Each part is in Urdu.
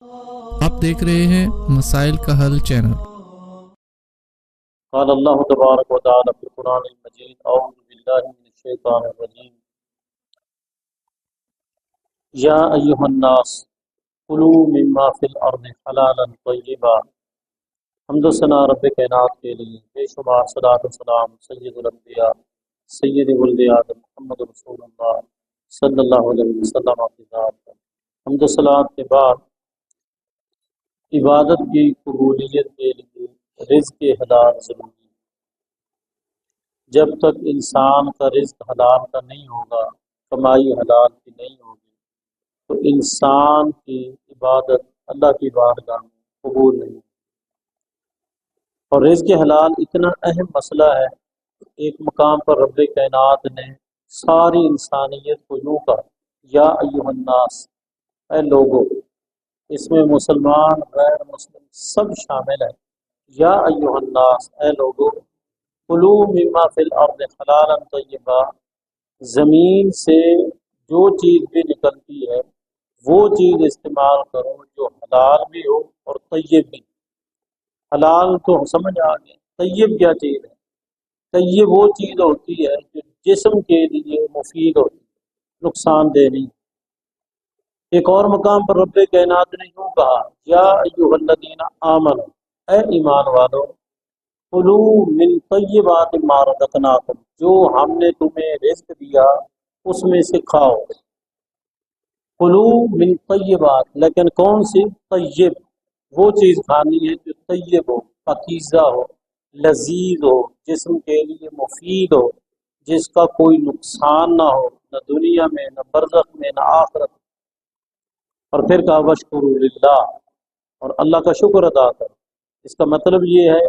آپ دیکھ رہے ہیں مسائل کا حل چینل۔ قال اللہ تبارک و تعالی فی القرآن المجید اعوذ باللہ من الشیطان الرجیم یا ایہا الناس کلوا مما فی الارض حلالا طیبا۔ حمد و ثنا رب کائنات کے لیے، بے شمار صلاۃ و سلام سید الانبیاء سید ولد آدم محمد رسول اللہ صلی اللہ علیہ وسلم کی ذات پر۔ حمد و صلاۃ کے بعد عبادت کی قبولیت کے لیے رزق حلال ضروری ہے۔ جب تک انسان کا رزق حلال کا نہیں ہوگا، کمائی حلال کی نہیں ہوگی، تو انسان کی عبادت اللہ کی بارگاہ میں قبول نہیں ہوگی۔ اور رزق حلال اتنا اہم مسئلہ ہے، ایک مقام پر رب کائنات نے ساری انسانیت کو یوں کہا، یا ایھا الناس، اے لوگو، اس میں مسلمان غیر مسلم سب شامل ہیں۔ یا ایھا الناس، اے لوگو، کلوا مما فی الارض حلالا طیبا، زمین سے جو چیز بھی نکلتی ہے وہ چیز استعمال کرو جو حلال بھی ہو اور طیب بھی۔ حلال تو سمجھ آ گیا، طیب کیا چیز ہے؟ طیب وہ چیز ہوتی ہے جو جسم کے لیے مفید ہوتی ہے، نقصان دہ نہیں۔ ایک اور مقام پر رب کائنات نے یوں کہا، یا ایھا الذین آمنوا، اے ایمان والو، کلوا من طیبات ما رزقناکم، جو ہم نے تمہیں رزق دیا اس میں سے کھاؤ۔ کلوا من طیبات، لیکن کون سی؟ طیب، وہ چیز کھانی ہے جو طیب ہو، پاکیزہ ہو، لذیذ ہو، جسم کے لیے مفید ہو، جس کا کوئی نقصان نہ ہو، نہ دنیا میں، نہ برزخ میں، نہ آخرت میں۔ اور پھر کہا واشکروا للہ، اور اللہ کا شکر ادا کرو۔ اس کا مطلب یہ ہے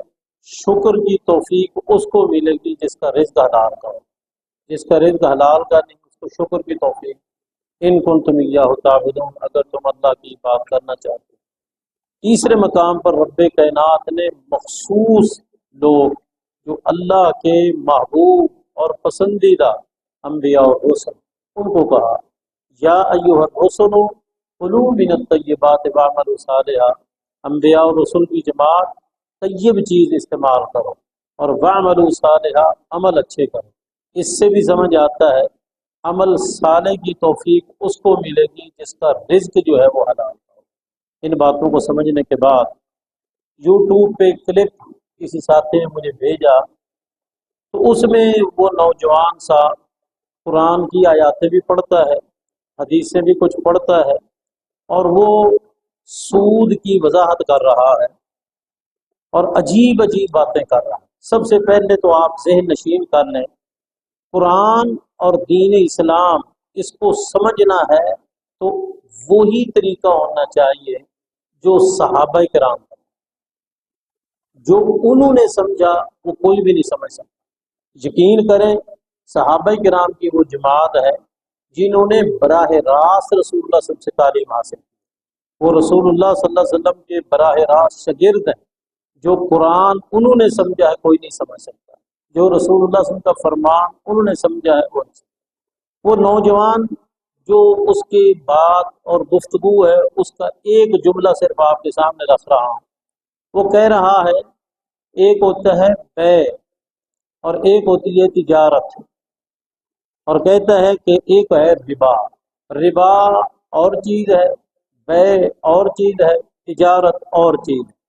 شکر کی توفیق اس کو ملے گی جس کا رزق حلال کا ہو، جس کا رزق حلال کا نہیں اس کو شکر کی توفیق۔ ان کنتم ایاہ تعبدون، اگر تم اللہ کی بات کرنا چاہتے ہو۔ تیسرے مقام پر رب کائنات نے مخصوص لوگ جو اللہ کے محبوب اور پسندیدہ انبیاء اور رسل، ان کو کہا، یا ایھا الرسل کلوا من الطیبات واعملوا صالحا، انبیاء اور رسل کی جماعت، طیب چیز استعمال کرو اور واعملوا صالحا، عمل اچھے کرو۔ اس سے بھی سمجھ آتا ہے عمل صالح کی توفیق اس کو ملے گی جس کا رزق جو ہے وہ حلال ہو۔ ان باتوں کو سمجھنے کے بعد یوٹیوب پہ کلپ کسی ساتھی نے مجھے بھیجا، تو اس میں وہ نوجوان سا قرآن کی آیاتیں بھی پڑھتا ہے، حدیثیں بھی کچھ پڑھتا ہے، اور وہ سود کی وضاحت کر رہا ہے اور عجیب عجیب باتیں کر رہا ہے۔ سب سے پہلے تو آپ ذہن نشین کر لیں، قرآن اور دین اسلام اس کو سمجھنا ہے تو وہی طریقہ ہونا چاہیے جو صحابہ کرام کا، جو انہوں نے سمجھا وہ کوئی بھی نہیں سمجھ سکتا۔ یقین کریں، صحابہ کرام کی وہ جماعت ہے جنہوں نے براہ راست رسول اللہ صلی اللہ علیہ وسلم سے تعلیم حاصل کی۔ وہ رسول اللہ صلی اللہ علیہ وسلم کے براہ راست شاگرد ہیں۔ جو قرآن انہوں نے سمجھا ہے کوئی نہیں سمجھ سکتا، جو رسول اللہ صلی اللہ علیہ وسلم کا فرمان انہوں نے سمجھا ہے وہ نہیں سمجھا۔ وہ نوجوان جو اس کی بات اور گفتگو ہے اس کا ایک جملہ صرف آپ کے سامنے رکھ رہا ہوں۔ وہ کہہ رہا ہے، ایک ہوتا ہے بے اور ایک ہوتی ہے تجارت، اور کہتا ہے کہ ایک ہے ربا۔ ربا اور چیز ہے، بے اور چیز ہے، تجارت اور چیز ہے،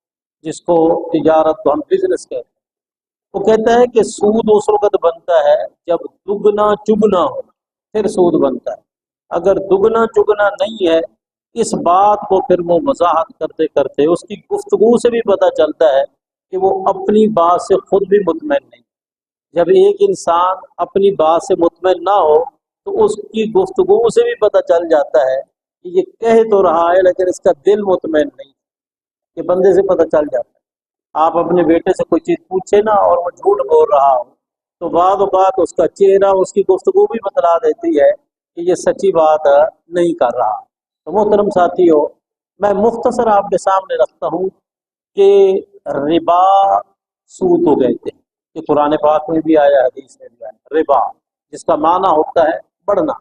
جس کو تجارت کو ہم بزنس کہتے ہیں۔ وہ کہتا ہے کہ سود اس وقت بنتا ہے جب دگنا چگنا ہو، پھر سود بنتا ہے۔ اگر دگنا چگنا نہیں ہے، اس بات کو پھر وہ وضاحت کرتے کرتے اس کی گفتگو سے بھی پتہ چلتا ہے کہ وہ اپنی بات سے خود بھی مطمئن نہیں۔ جب ایک انسان اپنی بات سے مطمئن نہ ہو تو اس کی گفتگو سے بھی پتہ چل جاتا ہے کہ یہ کہہ تو رہا ہے لیکن اس کا دل مطمئن نہیں، کہ بندے سے پتہ چل جاتا ہے۔ آپ اپنے بیٹے سے کوئی چیز پوچھے نا اور وہ جھوٹ بول رہا ہو تو بعض اوقات اس کا چہرہ اس کی گفتگو بھی بتلا دیتی ہے کہ یہ سچی بات نہیں کر رہا۔ تو محترم ساتھیو، میں مختصر آپ کے سامنے رکھتا ہوں کہ ربا سود کو کہتے ہیں، کہ قرآن پاک میں بھی آیا، حدیث میں بھی آیا، ربا جس کا معنی ہوتا ہے بڑھنا۔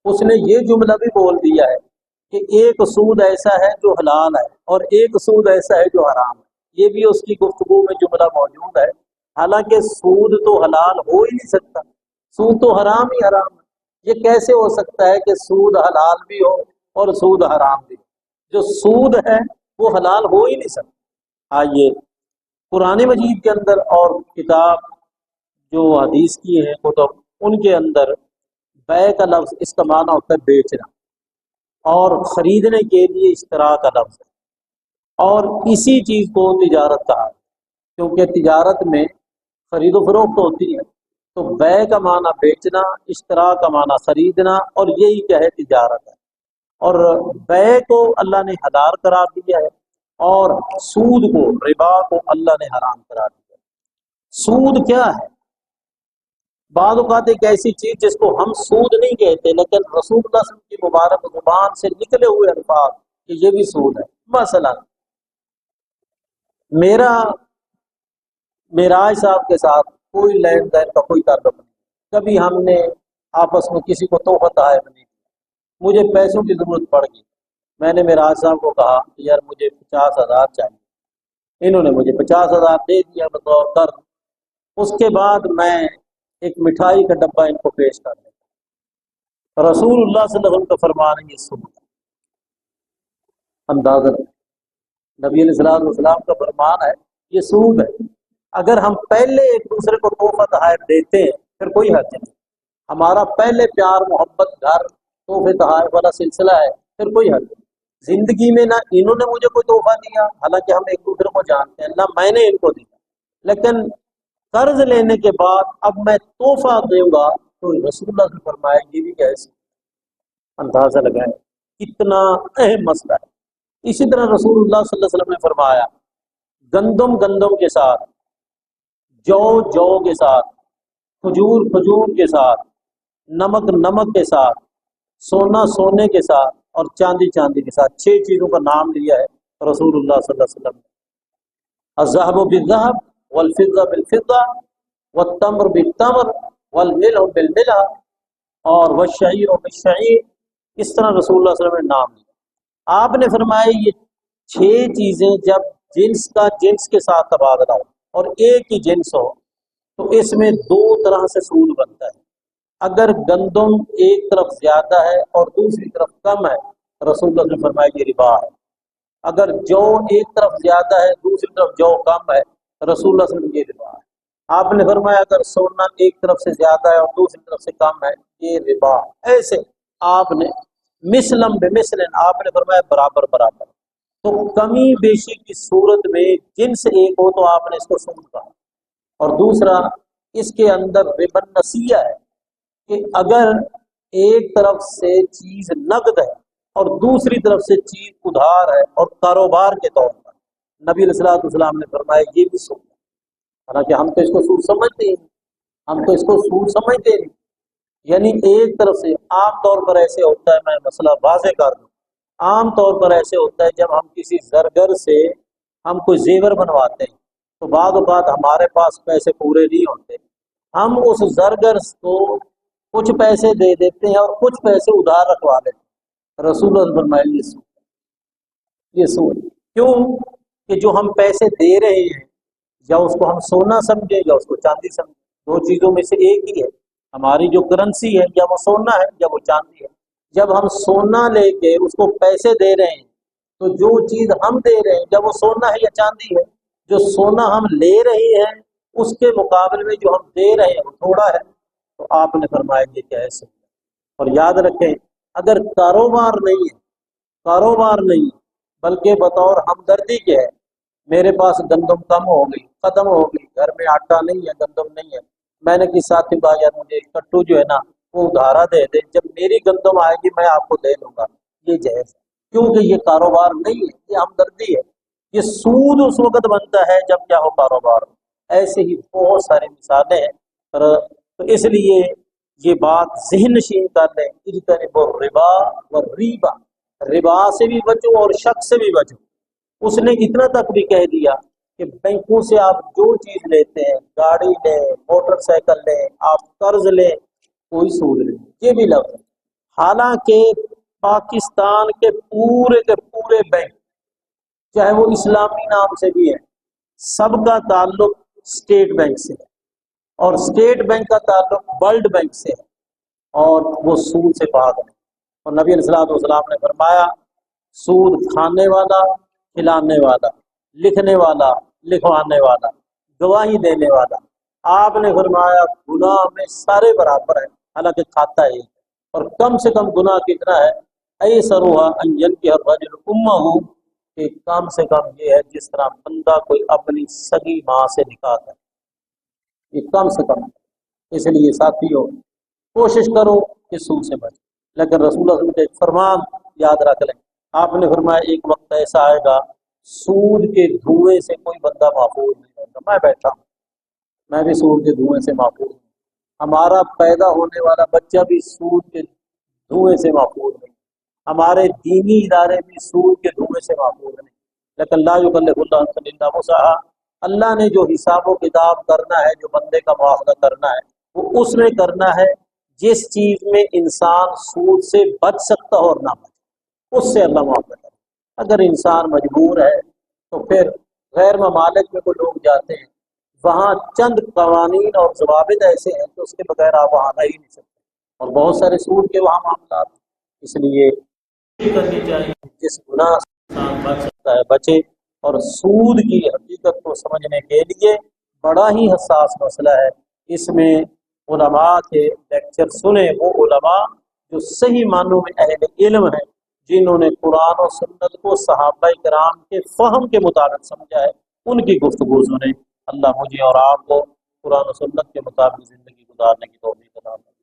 اس نے یہ جملہ بھی بول دیا ہے کہ ایک سود ایسا ہے جو حلال ہے اور ایک سود ایسا ہے جو حرام ہے، یہ بھی اس کی گفتگو میں جملہ موجود ہے۔ حالانکہ سود تو حلال ہو ہی نہیں سکتا، سود تو حرام ہی حرام ہے۔ یہ کیسے ہو سکتا ہے کہ سود حلال بھی ہو اور سود حرام بھی ہو؟ جو سود ہے وہ حلال ہو ہی نہیں سکتا۔ آئیے قرآن مجید کے اندر اور کتاب جو حدیث کی ہیں کتب، ان کے اندر بے کا لفظ اس کا معنی ہوتا ہے بیچنا، اور خریدنے کے لیے اشترا کا لفظ ہے، اور اسی چیز کو تجارت کہا ہے، کیونکہ تجارت میں خرید و فروخت ہوتی ہے۔ تو بے کا معنی بیچنا، اشترا کا معنی خریدنا، اور یہی کیا ہے تجارت ہے۔ اور بے کو اللہ نے حلال قرار دیا ہے، اور سود کو، ربا کو اللہ نے حرام قرار دیا ہے۔ سود کیا ہے؟ بعض اوقات ایک ایسی چیز جس کو ہم سود نہیں کہتے، لیکن رسول اللہ صلی اللہ علیہ وسلم کی مبارک زبان سے نکلے ہوئے الفاظ کہ یہ بھی سود ہے۔ مثلا میرا معراج صاحب کے ساتھ کوئی لین دین کا کوئی تعلق نہیں، کبھی ہم نے آپس میں کسی کو تحفہ تحائف نہیں دیا۔ مجھے پیسوں کی ضرورت پڑ گئی، میں نے معراج صاحب کو کہا کہ یار مجھے 50,000 چاہیے، انہوں نے مجھے 50,000 دے دیا بطور قرض۔ اس کے بعد میں ایک مٹھائی کا ڈبہ ان کو پیش کر دیا، رسول اللہ صلی اللہ علیہ وسلم کا فرمان ہے یہ سود ہے۔ اندازہ نبی علیہ الصلوۃ والسلام کا فرمان ہے یہ سود ہے۔ اگر ہم پہلے ایک دوسرے کو تحفہ تحائف دیتے ہیں پھر کوئی حرج نہیں، ہمارا پہلے پیار محبت گھر تحفے تحائف والا سلسلہ ہے، پھر کوئی حرج نہیں۔ زندگی میں نہ انہوں نے مجھے کوئی تحفہ دیا، حالانکہ ہم ایک دوسرے کو جانتے ہیں، نہ میں نے ان کو دیا، لیکن قرض لینے کے بعد اب میں تحفہ دوں گا تو رسول اللہ سے فرمایا یہ بھی کیسے؟ اندازہ لگائیں کتنا اہم مسئلہ ہے۔ اسی طرح رسول اللہ صلی اللہ علیہ وسلم نے فرمایا گندم گندم کے ساتھ، جو جو کے ساتھ، کھجور کھجور کے ساتھ، نمک نمک کے ساتھ، سونا سونے کے ساتھ، اور چاندی چاندی کے ساتھ، 6 چیزوں کا نام لیا ہے رسول اللہ صلی اللہ علیہ وسلم نے۔ الذهب بالذهب والفضة بالفضة والتمر بالتمر والملح بالملح اور والشعیر بالشعیر، اس طرح رسول اللہ صلی اللہ علیہ وسلم نے نام لیا۔ آپ نے فرمایا یہ 6 چیزیں جب جنس کا جنس کے ساتھ تبادلہ ہو اور ایک ہی جنس ہو تو اس میں 2 طرح سے سود بنتا ہے۔ اگر گندم ایک طرف زیادہ ہے اور دوسری طرف کم ہے، رسول اللہ نے فرمایا یہ ربا ہے۔ اگر جو ایک طرف زیادہ ہے دوسری طرف جو کم ہے، رسول اللہ صلی اللہ علیہ وسلم یہ ربا ہے۔ آپ نے فرمایا اگر سونا ایک طرف سے زیادہ ہے اور دوسری طرف سے کم ہے، یہ ربا ہے۔ ایسے آپ نے مثلم بمثل، آپ نے فرمایا برابر برابر۔ تو کمی بیشی کی صورت میں جنس ایک ہو تو آپ نے اس کو سود کہا۔ اور دوسرا اس کے اندر ربا نسیہ ہے کہ اگر ایک طرف سے چیز نقد ہے اور دوسری طرف سے چیز ادھار ہے اور کاروبار کے طور پر، نبی علیہ الصلوۃ والسلام نے فرمایا یہ بھی سود ہے۔ حالانکہ ہم تو اس کو سود سمجھتے ہیں، ہم تو اس کو سود سمجھتے نہیں۔ یعنی ایک طرف سے عام طور پر ایسے ہوتا ہے، میں مسئلہ واضح کر دوں، عام طور پر ایسے ہوتا ہے جب ہم کسی زرگر سے ہم کوئی زیور بنواتے ہیں تو بعض اوقات ہمارے پاس پیسے پورے نہیں ہوتے، ہم اس زرگر کو کچھ پیسے دے دیتے ہیں اور کچھ پیسے ادھار رکھوا لیتے ہیں۔ رسول اللہ فرمایا یہ سود۔ کیوں کہ جو ہم پیسے دے رہے ہیں یا اس کو ہم سونا سمجھیں یا اس کو چاندی سمجھیں، 2 چیزوں میں سے ایک ہی ہے۔ ہماری جو کرنسی ہے یا وہ سونا ہے یا وہ چاندی ہے۔ جب ہم سونا لے کے اس کو پیسے دے رہے ہیں تو جو چیز ہم دے رہے ہیں یا وہ سونا ہے یا چاندی ہے، جو سونا ہم لے رہے ہیں اس کے مقابلے میں جو ہم دے رہے ہیں وہ تھوڑا ہے، تو آپ نے فرمایا یہ کیا ہے سود۔ اور یاد رکھیں اگر کاروبار نہیں ہے، کاروبار نہیں بلکہ بطور ہمدردی کے ہے، میرے پاس گندم کم ہو گئی، ختم ہو گئی، گھر میں آٹا نہیں ہے، گندم نہیں ہے، میں نے کسی ساتھی کو کہا یار مجھے ایک کٹو جو ہے نا وہ ادھارا دے دے، جب میری گندم آئے گی میں آپ کو دے دوں گا، یہ جائز ہے، کیونکہ یہ کاروبار نہیں ہے، یہ ہمدردی ہے۔ یہ سود اس وقت بنتا ہے جب کیا ہو کاروبار ہو۔ ایسے ہی بہت ساری مثالیں ہیں، تو اس لیے یہ بات ذہن نشین کر لیں، اجتنبوا الربا والریبا، ربا سے بھی بچو اور شک سے بھی بچو۔ اس نے اتنا تک بھی کہہ دیا کہ بینکوں سے آپ جو چیز لیتے ہیں، گاڑی لیں، موٹر سائیکل لیں، آپ قرض لیں، کوئی سود نہیں، یہ بھی لفظ ہے۔ حالانکہ پاکستان کے پورے بینک، چاہے وہ اسلامی نام سے بھی ہے، سب کا تعلق اسٹیٹ بینک سے ہے، اور اسٹیٹ بینک کا تعلق ورلڈ بینک سے ہے، اور وہ سود سے پاک ہے۔ اور نبی علیہ الصلوۃ والسلام نے فرمایا سود کھانے والا، کھلانے والا، لکھنے والا، لکھوانے والا، گواہی دینے والا، آپ نے فرمایا گناہ میں سارے برابر ہیں، حالانکہ کھاتا ہے اور کم سے کم گناہ کتنا ہے؟ ایسرھا ان ینکح الرجل امہ، کہ کم سے کم یہ ہے جس طرح بندہ کوئی اپنی سگی ماں سے نکاح کرے، یہ کم سے کم ہے۔ اس لیے ساتھیوں کوشش کرو کہ سود سے بچے، لیکن رسول اللہ صلی اللہ علیہ وسلم کا ایک فرمان یاد رکھ لیں، آپ نے فرمایا ایک وقت ایسا آئے گا سود کے دھوئیں سے کوئی بندہ محفوظ نہیں ہوگا۔ میں بیٹھا ہوں، میں بھی سود کے دھوئیں سے محفوظ ہوں، ہمارا پیدا ہونے والا بچہ بھی سود کے دھوئیں سے محفوظ نہیں، ہمارے دینی ادارے بھی سود کے دھوئیں سے محفوظ نہیں، لیکن لا یکلف اللہ نفسا الا وسعہا، اللہ نے جو حساب و کتاب کرنا ہے، جو بندے کا معاوضہ کرنا ہے، وہ اس میں کرنا ہے جس چیز میں انسان سود سے بچ سکتا ہو اور نہ بچے، اس سے اللہ معاف کرے۔ اگر انسان مجبور ہے تو پھر غیر ممالک میں کوئی لوگ جاتے ہیں، وہاں چند قوانین اور ضوابط ایسے ہیں کہ اس کے بغیر آپ وہاں رہ ہی نہیں سکتے، اور بہت سارے سود کے وہاں معاملات ہیں۔ اس لیے کرنی چاہیے جس گناہ سے انسان بچ سکتا ہے بچے، اور سود کی حقیقت کو سمجھنے کے لیے بڑا ہی حساس مسئلہ ہے، اس میں علماء کے لیکچر سنیں، وہ علماء جو صحیح معنوں میں اہل علم ہیں، جنہوں نے قرآن و سنت کو صحابہ کرام کے فہم کے مطابق سمجھا ہے، ان کی گفتگو سنیں۔ اللہ مجھے اور آپ کو قرآن و سنت کے مطابق زندگی گزارنے کی توفیق عطا فرمائے۔